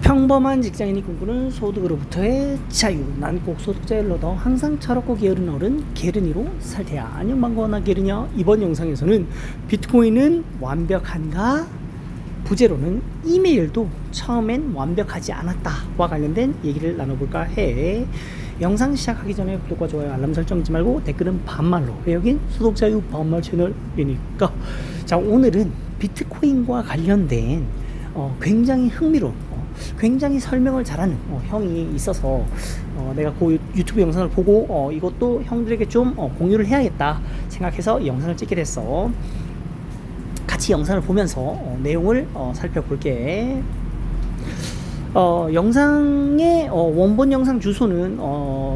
평범한 직장인이 꿈꾸는 소득으로부터의 자유. 난 꼭 소득자를 얻어 항상 철없고 게으른 어른 게으르니로 살 테야. 안녕 반가워, 게으르냐. 이번 영상에서는 비트코인은 완벽한가? 부제로는 이메일도 처음엔 완벽하지 않았다와 관련된 얘기를 나눠볼까 해. 영상 시작하기 전에 구독과 좋아요, 알람 설정 잊지 말고 댓글은 반말로. 왜 여긴 소득자유 반말 채널이니까. 자, 오늘은 비트코인과 관련된 굉장히 흥미로운 굉장히 설명을 잘하는 형이 있어서 내가 그 유튜브 영상을 보고 이것도 형들에게 좀 공유를 해야겠다 생각해서 이 영상을 찍게 됐어. 같이 영상을 보면서 내용을 살펴볼게. 영상의 원본 영상 주소는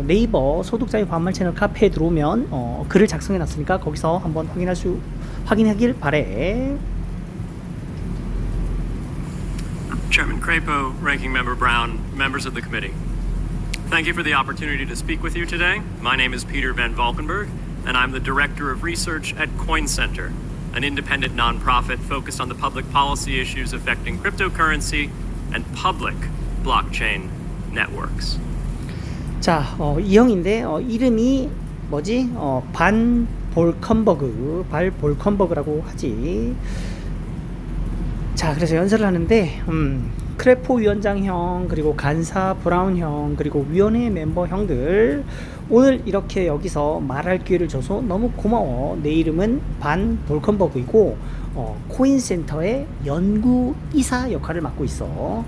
네이버 소득자유 반말 채널 카페에 들어오면 글을 작성해 놨으니까 거기서 한번 확인하길 바래. Chairman Crapo, Ranking Member Brown, members of the committee. Thank you for the opportunity to speak with you today. My name is Peter Van Valkenburg, and I'm the Director of Research at Coin Center, an independent nonprofit focused on the public policy issues affecting cryptocurrency and public blockchain networks. 자, 이 형인데 이름이 뭐지? 반 볼컨버그라고 하지. 자, 그래서 연설을 하는데 크레포 위원장 형, 그리고 간사 브라운 형, 그리고 위원회 멤버 형들, 오늘 이렇게 여기서 말할 기회를 줘서 너무 고마워. 내 이름은 반 볼컨버그이고 코인센터의 연구이사 역할을 맡고 있어.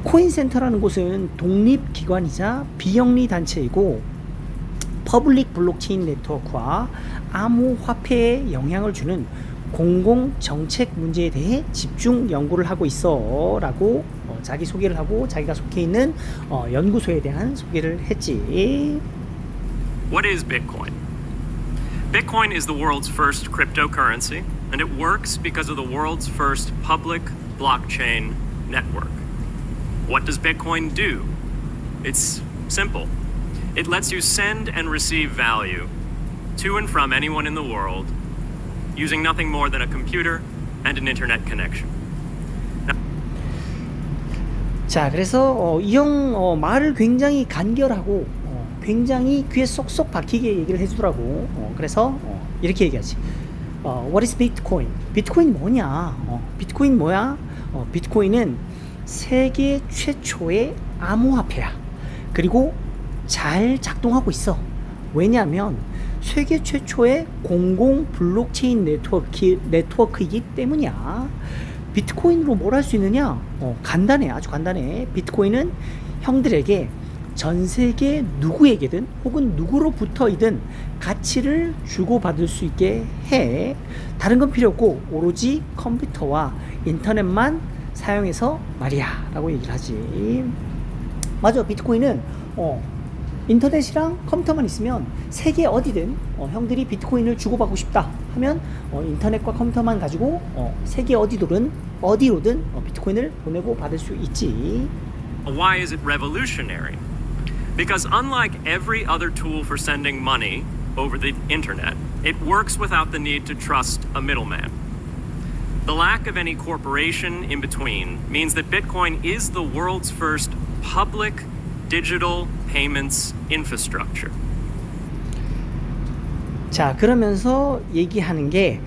코인센터라는 곳은 독립기관이자 비영리 단체이고 퍼블릭 블록체인 네트워크와 암호화폐에 영향을 주는 공공정책 문제에 대해 집중 연구를 하고 있어 라고 자기 소개를 하고 자기가 속해 있는 연구소에 대한 소개를 했지. What is Bitcoin? Bitcoin is the world's first cryptocurrency, and it works because of the world's first public blockchain network. What does Bitcoin do? It's simple. It lets you send and receive value to and from anyone in the world using nothing more than a computer and an internet connection. 자, 그래서 이 형 말을 굉장히 간결하고 굉장히 귀에 쏙쏙 박히게 얘기를 해주더라고. 그래서 이렇게 얘기하지. What is Bitcoin? 비트코인이 뭐냐? 비트코인 뭐야? 비트코인은 세계 최초의 암호화폐야. 그리고 잘 작동하고 있어. 왜냐하면 세계 최초의 공공 블록체인 네트워크이기 때문이야. 비트코인으로 뭘 할 수 있느냐? 간단해. 아주 간단해. 비트코인은 형들에게 전 세계 누구에게든 혹은 누구로부터이든 가치를 주고받을 수 있게 해. 다른 건 필요 없고 오로지 컴퓨터와 인터넷만 사용해서 말이야 라고 얘기를 하지. 맞아. 비트코인은 인터넷이랑 컴퓨터만 있으면 세계 어디든 형들이 비트코인을 주고받고 싶다 하면 인터넷과 컴퓨터만 가지고 세계 어디로든 비트코인을 보내고 받을 수 있지. Why is it revolutionary? Because unlike every other tool for sending money over the internet, it works without the need to trust a middleman. The lack of any corporation in between means that Bitcoin is the world's first public digital payments infrastructure. 자, 그러면서 얘기하는 게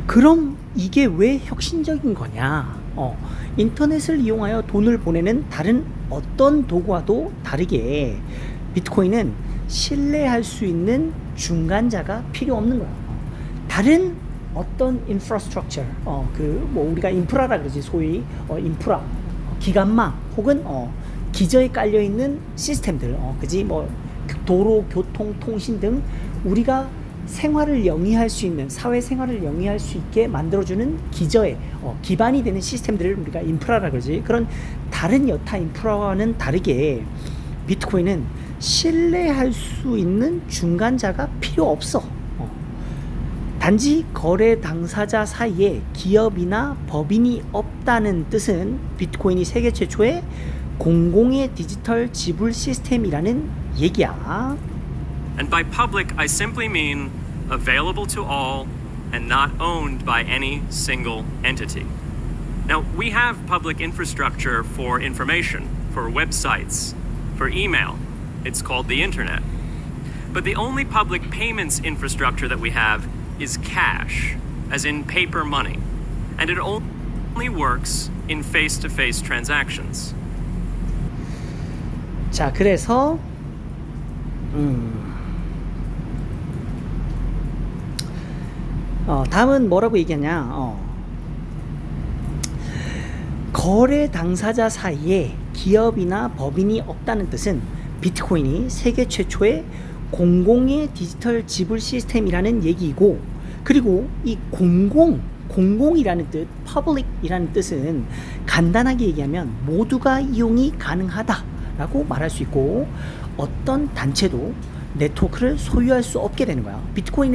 그럼 이게 왜 혁신적인 거냐? 인터넷을 이용하여 돈을 보내는 다른 어떤 도구와도 다르게 비트코인은 신뢰할 수 있는 중간자가 필요 없는 거야. 다른 어떤 인프라스트럭처, 뭐 우리가 인프라라 그러지. 소위 인프라, 기관망 혹은 기저에 깔려 있는 시스템들, 그지? 뭐 도로, 교통, 통신 등 우리가 생활을 영위할 수 있는, 사회 생활을 영위할 수 있게 만들어주는 기저에 기반이 되는 시스템들을 우리가 인프라라 그러지. 그런 다른 여타 인프라와는 다르게 비트코인은 신뢰할 수 있는 중간자가 필요 없어. 단지 거래 당사자 사이에 기업이나 법인이 없다는 뜻은 비트코인이 세계 최초의 공공의 디지털 지불 시스템이라는 얘기야. And by public, I simply mean available to all and not owned by any single entity. Now, we have public infrastructure for information, for websites, for email. It's called the internet. But the only public payments infrastructure that we have is cash, as in paper money. And it only works in face-to-face transactions. 자, 그래서 다음은 뭐라고 얘기하냐? 거래 당사자 사이에 기업이나 법인이 없다는 뜻은 비트코인이 세계 최초의 공공의 디지털 지불 시스템이라는 얘기이고, 그리고 이 공공이라는 뜻, public이라는 뜻은 간단하게 얘기하면 모두가 이용이 가능하다라고 말할 수 있고, 어떤 단체도 네트워크를 소유할 수 없게 되는 거야. 비트코인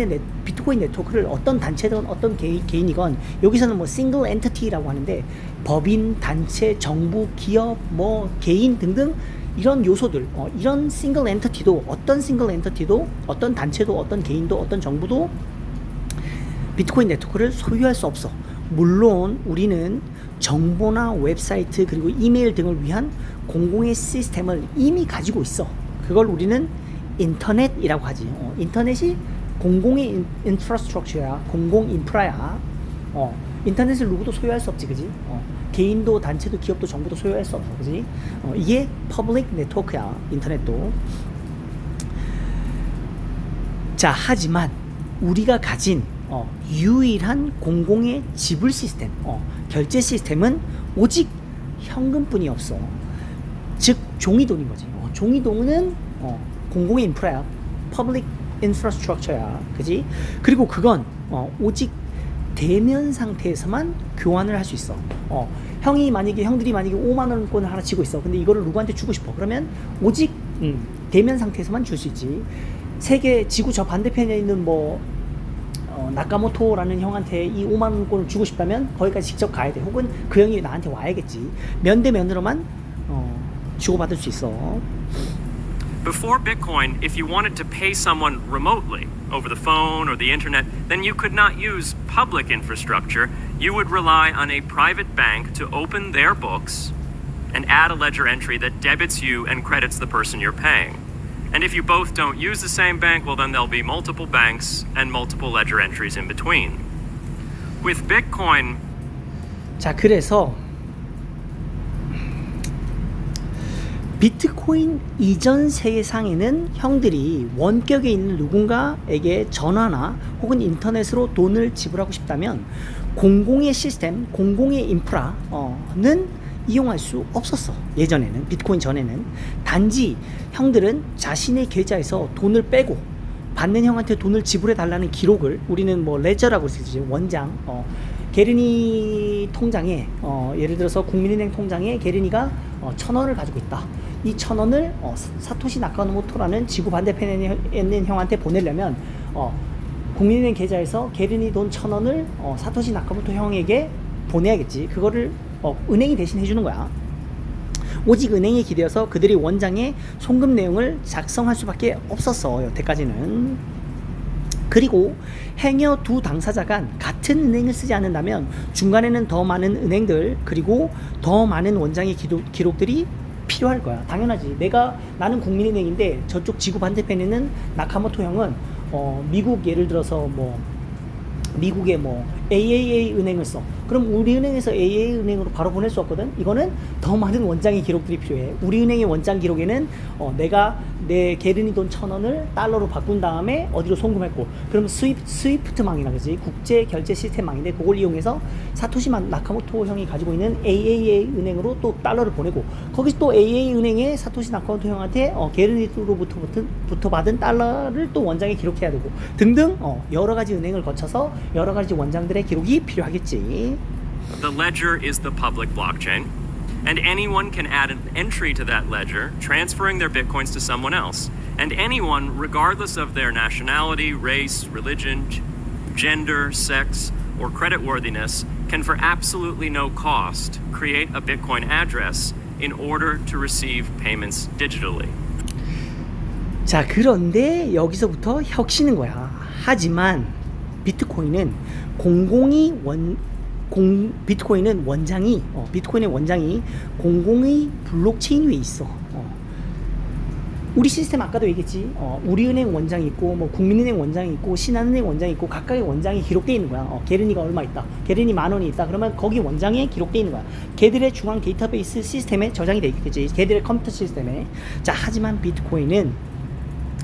네트워크를 어떤 단체든 어떤 개인이건, 여기서는 뭐 싱글 엔티티라고 하는데 법인, 단체, 정부, 기업, 뭐 개인 등등 이런 요소들, 이런 싱글 엔티티도, 어떤 단체도, 어떤 개인도, 어떤 정부도 비트코인 네트워크를 소유할 수 없어. 물론 우리는 정보나 웹사이트 그리고 이메일 등을 위한 공공의 시스템을 이미 가지고 있어. 그걸 우리는 인터넷이라고 하지. 인터넷이 공공의 인프라스트럭처야. 공공 인프라야. 인터넷을 누구도 소유할 수 없지, 그지? 개인도, 단체도, 기업도, 정부도 소유할 수 없어, 그지? 이게 퍼블릭 네트워크야, 인터넷도. 자, 하지만 우리가 가진 유일한 공공의 지불 시스템, 결제 시스템은 오직 현금뿐이 없어. 즉 종이돈인 거지. 종이돈은 공공의 인프라야, 퍼블릭 인프라스트럭처야, 그지? 그리고 그건 오직 대면 상태에서만 교환을 할 수 있어. 형들이 만약에 5만 원권을 하나 쥐고 있어. 근데 이거를 누구한테 주고 싶어. 그러면 오직 대면 상태에서만 줄 수 있지. 세계 지구 저 반대편에 있는 나카모토라는 형한테 이 5만 원권을 주고 싶다면 거기까지 직접 가야 돼. 혹은 그 형이 나한테 와야겠지. 면대면으로만 주고받을 수 있어. Before Bitcoin, if you wanted to pay someone remotely over the phone or the internet, then you could not use public infrastructure. You would rely on a private bank to open their books and add a ledger entry that debits you and credits the person you're paying. And if you both don't use the same bank, well, then there'll be multiple banks and multiple ledger entries in between. With Bitcoin, 자, 그래서 비트코인 이전 세상에는 형들이 원격에 있는 누군가에게 전화나 혹은 인터넷으로 돈을 지불하고 싶다면 공공의 시스템, 공공의 인프라는 이용할 수 없었어. 예전에는, 비트코인 전에는. 단지 형들은 자신의 계좌에서 돈을 빼고 받는 형한테 돈을 지불해 달라는 기록을, 우리는 뭐 레저라고 쓰지, 원장, 게르니 통장에, 예를 들어서 국민은행 통장에 게르니가 1,000원을 가지고 있다. 이 1,000원을 사토시 나카모토라는 지구 반대편에 있는 형한테 보내려면 국민은행 계좌에서 게르니 돈 1,000원을 사토시 나카모토 형에게 보내야겠지. 그거를 은행이 대신 해주는 거야. 오직 은행에 기대어서 그들이 원장의 송금 내용을 작성할 수밖에 없었어, 여태까지는. 그리고 행여 두 당사자 간 같은 은행을 쓰지 않는다면 중간에는 더 많은 은행들, 그리고 더 많은 원장의 기록들이 필요할 거야. 당연하지. 나는 국민은행인데 저쪽 지구 반대편에는 나카모토 형은 미국, 예를 들어서 미국의 AAA 은행을 써. 그럼 우리 은행에서 AAA 은행으로 바로 보낼 수 없거든. 이거는 더 많은 원장의 기록들이 필요해. 우리 은행의 원장 기록에는 내가 내 게르니 돈 1,000원을 달러로 바꾼 다음에 어디로 송금했고, 그럼 스위프트망이라 그러지, 국제 결제 시스템망인데 그걸 이용해서 사토시 나카모토 형이 가지고 있는 AAA 은행으로 또 달러를 보내고, 거기서 또 AAA 은행에 사토시 나카모토 형한테 게르니로부터 받은 달러를 또 원장에 기록해야 되고 등등, 여러 가지 은행을 거쳐서 여러 가지 원장들의 기록이 필요하겠지. the ledger is the public blockchain, and anyone can add an entry to that ledger, transferring their bitcoins to someone else. And anyone, regardless of their nationality, race, religion, gender, sex, or creditworthiness, can for absolutely no cost create a Bitcoin address in order to receive payments digitally. 자, 그런데 여기서부터 혁신인 거야. 하지만 비트코인은 비트코인은 비트코인의 원장이 공공의 블록체인 위에 있어. 우리 시스템 아까도 얘기했지. 우리은행 원장이 있고, 뭐 국민은행 원장이 있고, 신한은행 원장이 있고, 각각의 원장이 기록되어 있는 거야. 게르니가 얼마 있다. 게르니 10,000원이 있다. 그러면 거기 원장에 기록되어 있는 거야. 걔들의 중앙 데이터베이스 시스템에 저장이 되어 있겠지. 걔들의 컴퓨터 시스템에. 자, 하지만 비트코인은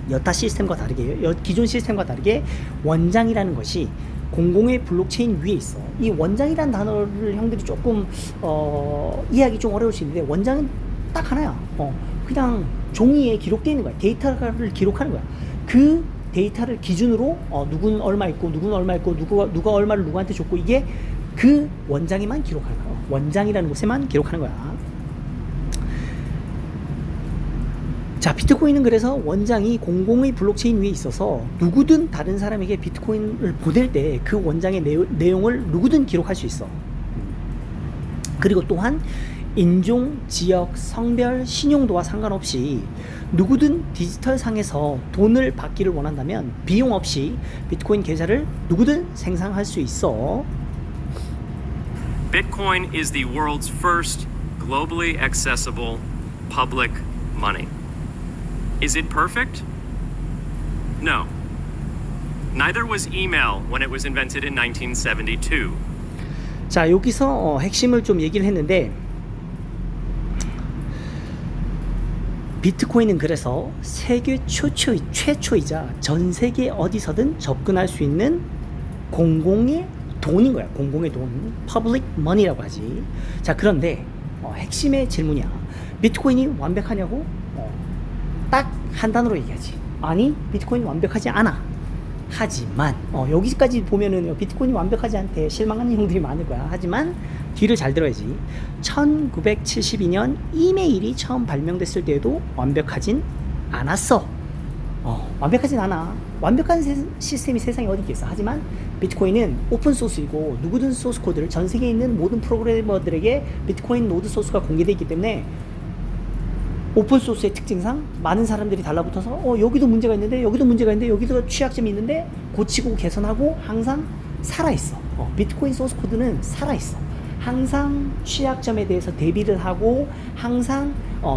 여타 시스템과 다르게, 기존 시스템과 다르게 원장이라는 것이 공공의 블록체인 위에 있어. 이 원장이라는 단어를 형들이 조금 이해하기 좀 어려울 수 있는데, 원장은 딱 하나야. 그냥 종이에 기록되어 있는 거야. 데이터를 기록하는 거야. 그 데이터를 기준으로 누구는 얼마 있고, 누구는 얼마 있고, 누가 얼마를 누구한테 줬고, 이게 그 원장에만 기록하는 거야. 원장이라는 곳에만 기록하는 거야. 자, 비트코인은 그래서 원장이 공공의 블록체인 위에 있어서 누구든 다른 사람에게 비트코인을 보낼 때 그 원장의 내용을 누구든 기록할 수 있어. 그리고 또한 인종, 지역, 성별, 신용도와 상관없이 누구든 디지털 상에서 돈을 받기를 원한다면 비용 없이 비트코인 계좌를 누구든 생성할 수 있어. Bitcoin is the world's first globally accessible public money. Is it perfect? No. Neither was email when it was invented in 1972. 자, 여기서 핵심을 좀 얘기를 했는데, 비트코인은 그래서 세계 최초이자 전 세계 어디서든 접근할 수 있는 공공의 돈인 거야. 공공의 돈, public money라고 하지. 자, 그런데 핵심의 질문이야. 비트코인이 완벽하냐고? 딱 한 단어로 얘기하지. 아니, 비트코인이 완벽하지 않아. 하지만 여기까지 보면은 비트코인이 완벽하지 않대 실망하는 형들이 많을 거야. 하지만 뒤를 잘 들어야지. 1972년 이메일이 처음 발명됐을 때에도 완벽하진 않았어. 완벽하진 않아. 완벽한 시스템이 세상에 어디 있겠어. 하지만 비트코인은 오픈 소스이고 누구든 소스 코드를 전 세계에 있는 모든 프로그래머들에게 비트코인 노드 소스가 공개되어 있기 때문에 오픈 소스의 특징상 많은 사람들이 달라붙어서 여기도 문제가 있는데 여기도 문제가 있는데 여기도 취약점이 있는데 고치고 개선하고 항상 살아있어. 비트코인 소스 코드는 살아있어. 항상 취약점에 대해서 대비를 하고 항상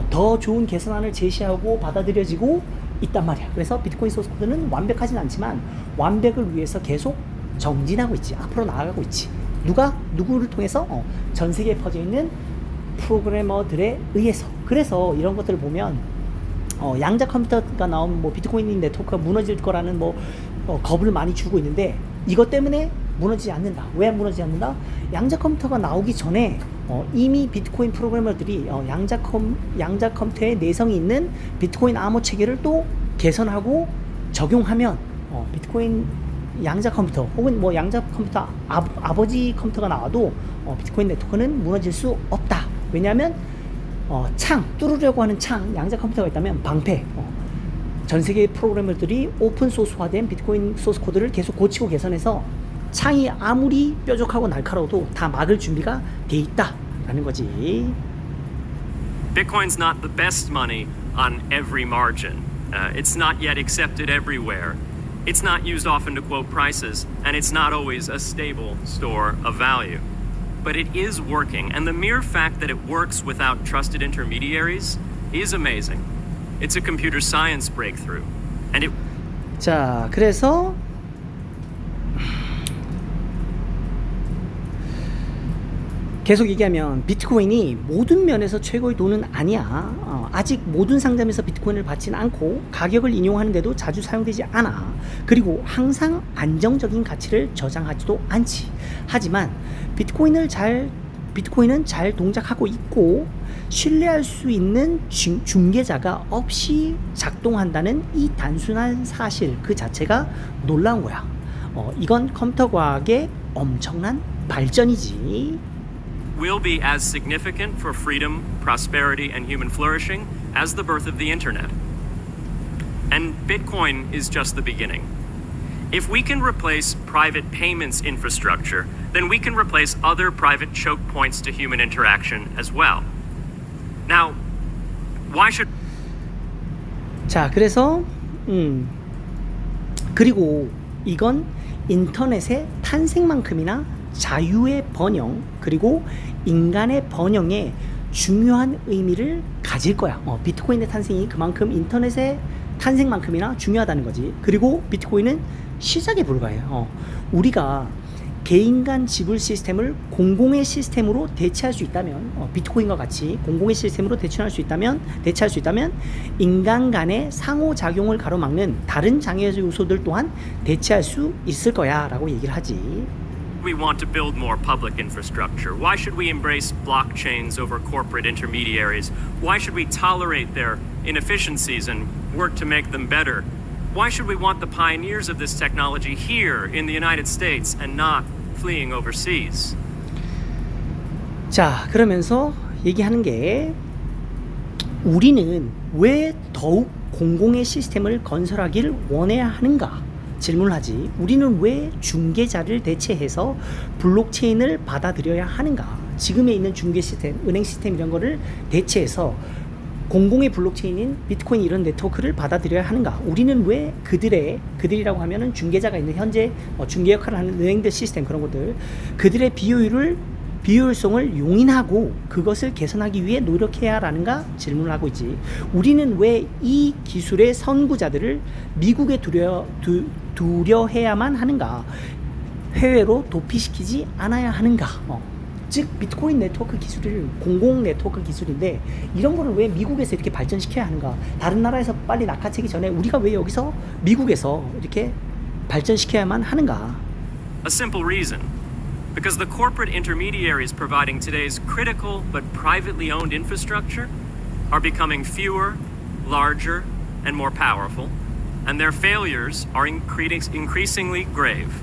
더 좋은 개선안을 제시하고 받아들여지고 있단 말이야. 그래서 비트코인 소스 코드는 완벽하진 않지만 완벽을 위해서 계속 정진하고 있지. 앞으로 나아가고 있지. 누구를 통해서? 전 세계에 퍼져 있는 프로그래머들에 의해서. 그래서 이런 것들을 보면 양자 컴퓨터가 나오면 뭐 비트코인 네트워크가 무너질 거라는 겁을 많이 주고 있는데, 이것 때문에 무너지지 않는다. 왜 무너지지 않는다? 양자 컴퓨터가 나오기 전에 이미 비트코인 프로그래머들이 양자 컴퓨터에 내성이 있는 비트코인 암호 체계를 또 개선하고 적용하면 비트코인 양자 컴퓨터 혹은 뭐 양자 컴퓨터 아버지 컴퓨터가 나와도 비트코인 네트워크는 무너질 수 없다. 왜냐하면 뚫으려고 하는 양자 컴퓨터가 있다면 방패. 전 세계 프로그래머들이 오픈 소스화된 비트코인 소스 코드를 계속 고치고 개선해서 창이 아무리 뾰족하고 날카로워도 다 막을 준비가 돼 있다라는 거지. Bitcoin's not the best money on every margin. It's not yet accepted everywhere. It's not used often to quote prices, and it's not always a stable store of value. But it is working, and the mere fact that it works without trusted intermediaries is amazing. It's a computer science breakthrough, and it. 자, 그래서 계속 얘기하면 비트코인이 모든 면에서 최고의 돈은 아니야. 아직 모든 상점에서 비트코인을 받지는 않고 가격을 인용하는데도 자주 사용되지 않아. 그리고 항상 안정적인 가치를 저장하지도 않지. 하지만 비트코인은 잘 동작하고 있고 신뢰할 수 있는 중개자가 없이 작동한다는 이 단순한 사실 그 자체가 놀라운 거야. 이건 컴퓨터 과학의 엄청난 발전이지. Will be as significant for freedom, prosperity, and human flourishing as the birth of the internet. And Bitcoin is just the beginning. If we can replace private payments infrastructure, then we can replace other private choke points to human interaction as well. Now, why should... 자, 그래서 그리고 이건 인터넷의 탄생만큼이나 자유의 번영 그리고 인간의 번영에 중요한 의미를 가질 거야. 비트코인의 탄생이 그만큼 인터넷의 탄생만큼이나 중요하다는 거지. 그리고 비트코인은 시작에 불과해요. 우리가 개인 간 지불 시스템을 공공의 시스템으로 대체할 수 있다면, 비트코인과 같이 공공의 시스템으로 대체할 수 있다면 인간 간의 상호작용을 가로막는 다른 장애 요소들 또한 대체할 수 있을 거야 라고 얘기를 하지. We want to build more public infrastructure. Why should we embrace blockchains over corporate intermediaries? Why should we tolerate their inefficiencies and work to make them better? Why should we want the pioneers of this technology here in the United States and not fleeing overseas? 자, 그러면서 얘기하는 게 우리는 왜 더욱 공공의 시스템을 건설하길 원해야 하는가? 질문을 하지. 우리는 왜 중개자를 대체해서 블록체인을 받아들여야 하는가? 지금에 있는 중개 시스템, 은행 시스템 이런 거를 대체해서 공공의 블록체인인 비트코인 이런 네트워크를 받아들여야 하는가? 우리는 왜 그들이라고 하면은 중개자가 있는 현재 중개 역할을 하는 은행들 시스템 그런 것들, 그들의 비효율성을 용인하고 그것을 개선하기 위해 노력해야 하는가 질문을 하고 있지. 우리는 왜 이 기술의 선구자들을 미국에 두려해야만 하는가? 해외로 도피시키지 않아야 하는가? 즉 비트코인 네트워크 기술을 공공 네트워크 기술인데 이런 거를 왜 미국에서 이렇게 발전시켜야 하는가? 다른 나라에서 빨리 낙하채기 전에 우리가 왜 여기서 미국에서 이렇게 발전시켜야만 하는가? A simple reason. Because the corporate intermediaries providing today's critical but privately owned infrastructure are becoming fewer, larger, and more powerful, and their failures are increasingly grave.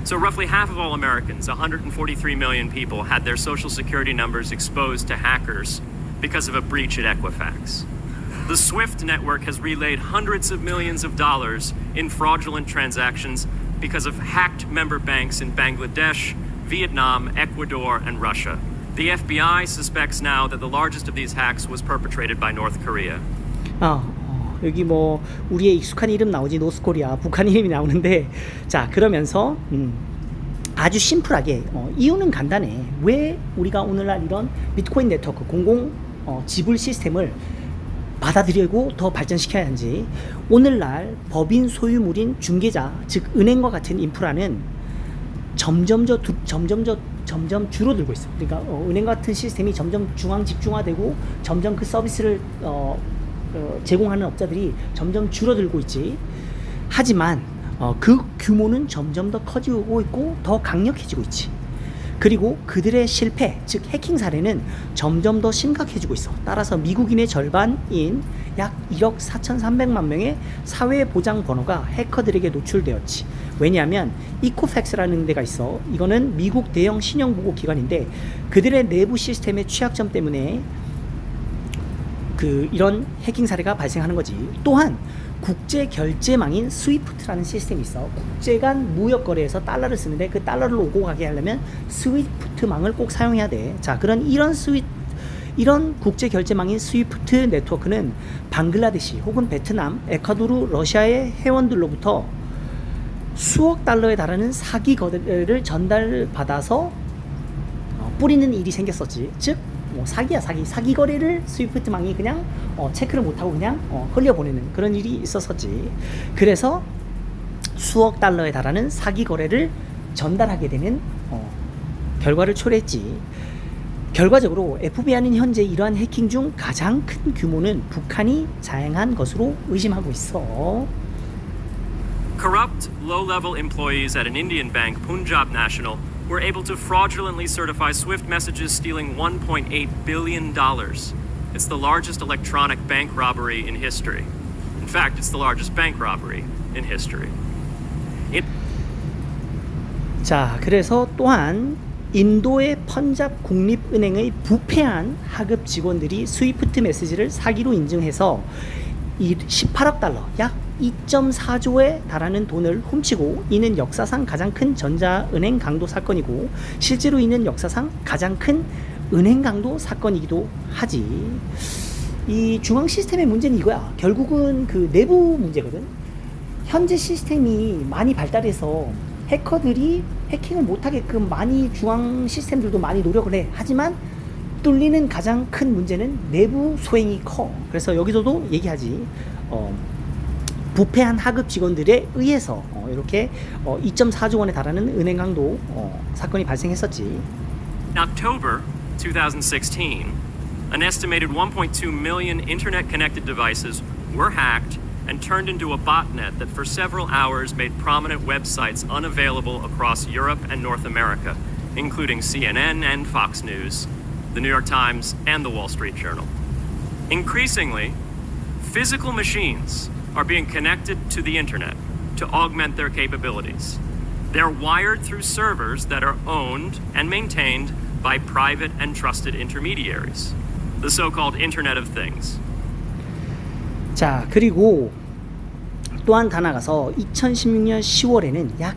So roughly half of all Americans, 143 million people, had their social security numbers exposed to hackers because of a breach at Equifax. The SWIFT network has relayed hundreds of millions of dollars in fraudulent transactions because of hacked member banks in Bangladesh, Vietnam, Ecuador, and Russia. The FBI suspects now that the largest of these hacks was perpetrated by North Korea. 여기 뭐 우리의 익숙한 이름 나오지. 노스코리아, 북한 이름이 나오는데, 자 그러면서 아주 심플하게 이유는 간단해. 왜 우리가 오늘날 이런 비트코인 네트워크 공공 지불 시스템을 받아들이고 더 발전시켜야 하는지. 오늘날 법인 소유물인 중개자, 즉 은행과 같은 인프라는 점점 줄어들고 있어. 그러니까 은행 같은 시스템이 점점 중앙 집중화되고 점점 그 서비스를 제공하는 업자들이 점점 줄어들고 있지. 하지만 그 규모는 점점 더 커지고 있고 더 강력해지고 있지. 그리고 그들의 실패, 즉 해킹 사례는 점점 더 심각해지고 있어. 따라서 미국인의 절반인 약 1억 4,300만 명의 사회보장 번호가 해커들에게 노출되었지. 왜냐하면 이코팩스라는 데가 있어. 이거는 미국 대형 신용보고 기관인데 그들의 내부 시스템의 취약점 때문에 이런 해킹 사례가 발생하는 거지. 또한 국제 결제망인 스위프트라는 시스템이 있어. 국제 간 무역 거래에서 달러를 쓰는데 그 달러를 오고 가게 하려면 스위프트망을 꼭 사용해야 돼. 자, 이런 국제 결제망인 스위프트 네트워크는 방글라데시 혹은 베트남, 에콰도르, 러시아의 회원들로부터 수억 달러에 달하는 사기 거래를 전달받아서 뿌리는 일이 생겼었지. 즉 사기야, 사기 거래를 스위프트망이 그냥 체크를 못하고 그냥 흘려보내는 그런 일이 있었었지. 그래서 수억 달러에 달하는 사기 거래를 전달하게 되는 결과를 초래했지. 결과적으로 FBI는 현재 이러한 해킹 중 가장 큰 규모는 북한이 자행한 것으로 의심하고 있어. Corrupt, low-level employees at an Indian bank, Punjab National, were able to fraudulently certify SWIFT messages stealing $1.8 billion. It's the largest electronic bank robbery in history. In fact, it's the largest bank robbery in history. 자, 그래서 또한 인도의 펀잡 국립은행의 부패한 하급 직원들이 스위프트 메시지를 사기로 인증해서 18억 달러, 약 2.4조에 달하는 돈을 훔치고, 이는 역사상 가장 큰 전자은행 강도 사건이고 실제로 이는 역사상 가장 큰 은행 강도 사건이기도 하지. 이 중앙 시스템의 문제는 이거야. 결국은 그 내부 문제거든. 현재 시스템이 많이 발달해서 해커들이 해킹을 못하게끔 많이 중앙 시스템들도 많이 노력을 해. 하지만 뚫리는 가장 큰 문제는 내부 소행이 커. 그래서 여기서도 얘기하지. 부패한 하급 직원들에 의해서 이렇게 2.4조 원에 달하는 은행 강도 사건이 발생했었지. In October 2016, an estimated 1.2 million internet-connected devices were hacked and turned into a botnet that for several hours made prominent websites unavailable across Europe and North America, including CNN and Fox News, the New York Times, and the Wall Street Journal. Increasingly, physical machines are being connected to the internet to augment their capabilities. They're wired through servers that are owned and maintained by private and trusted intermediaries, the so-called Internet of Things. 자, 그리고 또한 다 나가서 2016년 10월에는 약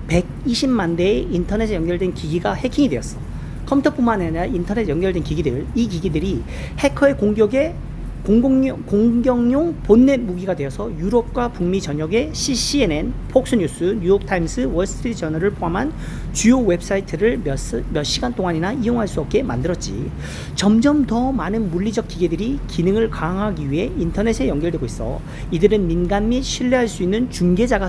120만 대의 인터넷에 연결된 기기가 해킹이 되었어. 컴퓨터뿐만 아니라 인터넷 연결된 기기들, 이 기기들이 해커의 공격에 공격용 본넷 무기가 되어서 유럽과 북미 전역의 CNN, 폭스뉴스, 뉴욕타임스, 월스트리트 저널을 포함한 주요 웹사이트를 몇 시간 동안이나 이용할 수 없게 만들었지. 점점 더 많은 물리적 기계들이 기능을 강화하기 위해 인터넷에 연결되고 있어. 이들은 민간 및 신뢰할 수 있는 중개자가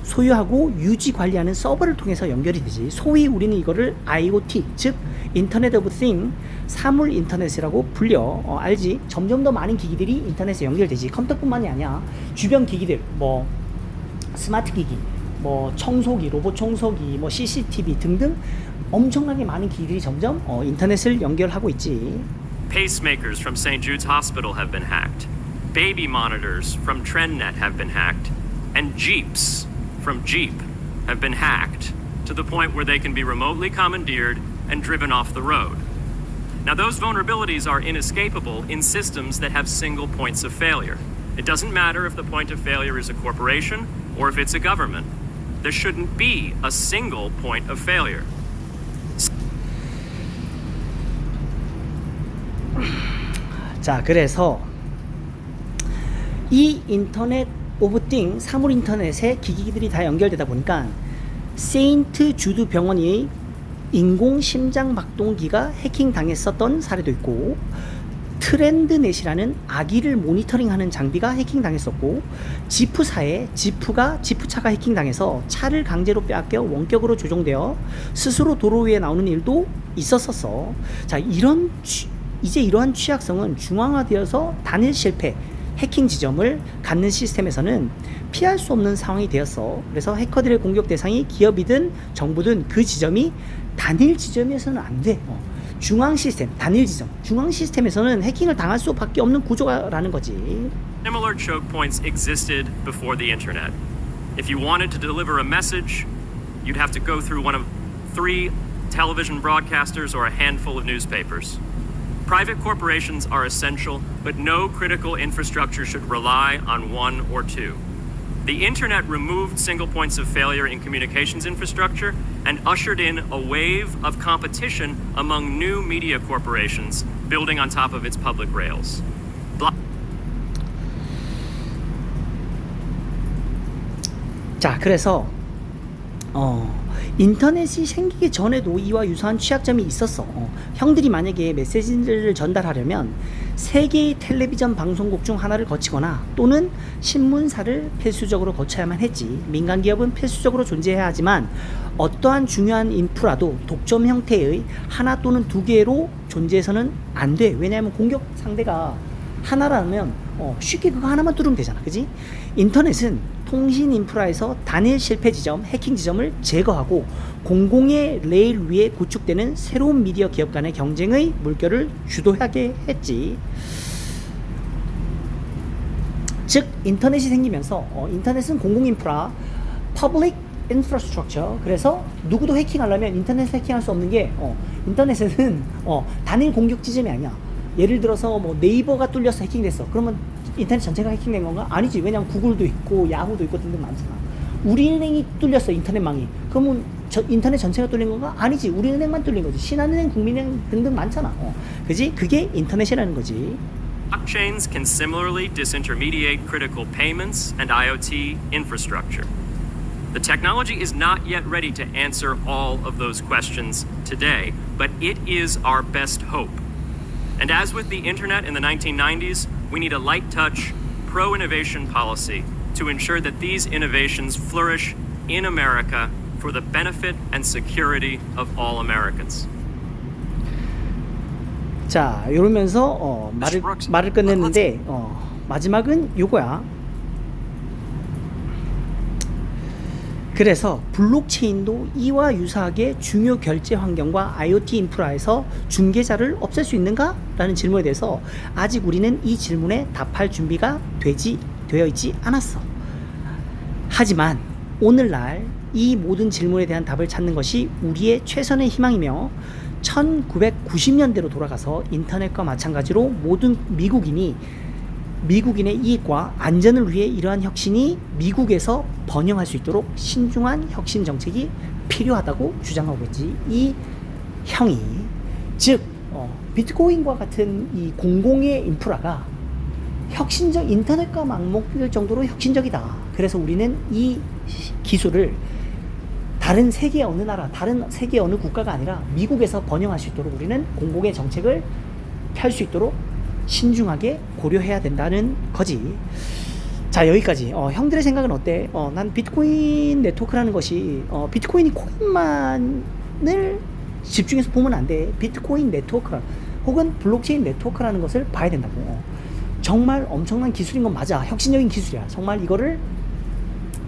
소유하고 유지 관리하는 서버를 통해서 연결이 되지. 소위 우리는 이거를 IoT, 즉 인터넷 오브 띵, 사물 인터넷이라고 불려. 알지? 점점 더 많은 기기들이 인터넷에 연결되지. 컴퓨터뿐만이 아니야. 주변 기기들, 뭐 스마트 기기, 뭐 청소기, 로봇 청소기, 뭐 CCTV 등등 엄청나게 많은 기기들이 점점 인터넷을 연결하고 있지. Pacemakers from St. Jude's Hospital have been hacked. Baby monitors from TrendNet have been hacked. And Jeeps from Jeep have been hacked to the point where they can be remotely commandeered and driven off the road. Now, those vulnerabilities are inescapable in systems that have single points of failure. It doesn't matter if the point of failure is a corporation or if it's a government. There shouldn't be a single point of failure. 자, 그래서 이 인터넷 오브 띵, 사물 인터넷에 기기들이 다 연결되다 보니까 세인트 주드 병원이 인공 심장 박동기가 해킹 당했었던 사례도 있고, 트렌드넷이라는 아기를 모니터링하는 장비가 해킹 당했었고, 지프차가 해킹 당해서 차를 강제로 빼앗겨 원격으로 조종되어 스스로 도로 위에 나오는 일도 있었었어. 자, 이제 이러한 취약성은 중앙화되어서 단일 실패, 해킹 지점을 갖는 시스템에서는 피할 수 없는 상황이 되었어. 그래서 해커들의 공격 대상이 기업이든 정부든 그 지점이 단일 지점에서는 안 돼. 중앙 시스템, 단일 지점, 중앙 시스템에서는 해킹을 당할 수밖에 없는 구조라는 거지. Similar choke points existed before the internet. If you wanted to deliver a message, you'd have to go through one of 3 television broadcasters or a handful of newspapers. Private corporations are essential, but no critical infrastructure should rely on one or two. The internet removed single points of failure in communications infrastructure and ushered in a wave of competition among new media corporations building on top of its public rails. 자, 그래서 인터넷이 생기기 전에도 이와 유사한 취약점이 있었어. 형들이 만약에 메시지를 전달하려면 3개의 텔레비전 방송국 중 하나를 거치거나 또는 신문사를 필수적으로 거쳐야만 했지. 민간 기업은 필수적으로 존재해야 하지만 어떠한 중요한 인프라도 독점 형태의 하나 또는 2개로 존재해서는 안 돼. 왜냐하면 공격 상대가 하나라면 쉽게 그거 하나만 뚫으면 되잖아. 그지? 인터넷은 통신 인프라에서 단일 실패 지점, 해킹 지점을 제거하고 공공의 레일 위에 구축되는 새로운 미디어 기업 간의 경쟁의 물결을 주도하게 했지. 즉 인터넷이 생기면서 인터넷은 공공 인프라, public infrastructure. 그래서 누구도 해킹하려면 인터넷 해킹할 수 없는 게 인터넷은 단일 공격 지점이 아니야. 예를 들어서 뭐 네이버가 뚫려서 해킹됐어. 그러면 인터넷 전체가 해킹된 건가? 아니지. 왜냐면 구글도 있고 야후도 있고 등등 많잖아. 우리은행이 뚫렸어, 인터넷망이. 그러면 인터넷 전체가 뚫린 건가? 아니지. 우리은행만 뚫린 거지. 신한은행, 국민은행 등등 많잖아. 그지? 그게 인터넷이라는 거지. Blockchains can similarly disintermediate critical payments and IoT infrastructure. The technology is not yet ready to answer all of those questions today, but it is our best hope. And as with the internet in the 1990s, we need a light touch, pro-innovation policy to ensure that these innovations flourish in America for the benefit and security of all Americans. 자, 이러면서 Mr. Brooks, 말을 끝냈는데 마지막은 요거야. 그래서 블록체인도 이와 유사하게 중요 결제 환경과 IoT 인프라에서 중개자를 없앨 수 있는가? 라는 질문에 대해서 아직 우리는 이 질문에 답할 준비가 되어 있지 않았어. 하지만 오늘날 이 모든 질문에 대한 답을 찾는 것이 우리의 최선의 희망이며 1990년대로 돌아가서 인터넷과 마찬가지로 모든 미국인의 이익과 안전을 위해 이러한 혁신이 미국에서 번영할 수 있도록 신중한 혁신 정책이 필요하다고 주장하고 있지. 이 형이 즉 비트코인과 같은 이 공공의 인프라가 혁신적 인터넷과 맞먹을 정도로 혁신적이다. 그래서 우리는 이 기술을 다른 세계 어느 나라, 다른 세계 어느 국가가 아니라 미국에서 번영할 수 있도록 우리는 공공의 정책을 펼 수 있도록 신중하게 고려해야 된다는 거지. 자, 여기까지. 형들의 생각은 어때? 난 비트코인 네트워크라는 것이 비트코인이 코인만을 집중해서 보면 안 돼. 비트코인 네트워크 혹은 블록체인 네트워크라는 것을 봐야 된다고. 정말 엄청난 기술인 건 맞아. 혁신적인 기술이야. 정말 이거를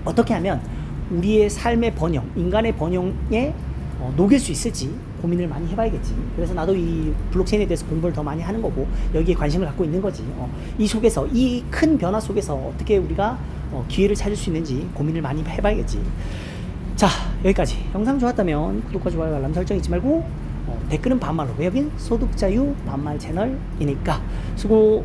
어떻게 하면 우리의 삶의 번영, 인간의 번영에 녹일 수 있을지 고민을 많이 해봐야겠지. 그래서 나도 이 블록체인에 대해서 공부를 더 많이 하는 거고 여기에 관심을 갖고 있는 거지. 이 속에서 이 큰 변화 속에서 어떻게 우리가 기회를 찾을 수 있는지 고민을 많이 해봐야겠지. 자, 여기까지. 영상 좋았다면 구독과 좋아요 알람 설정 잊지 말고 댓글은 반말로. 외국인 소득자유 반말 채널이니까 수고.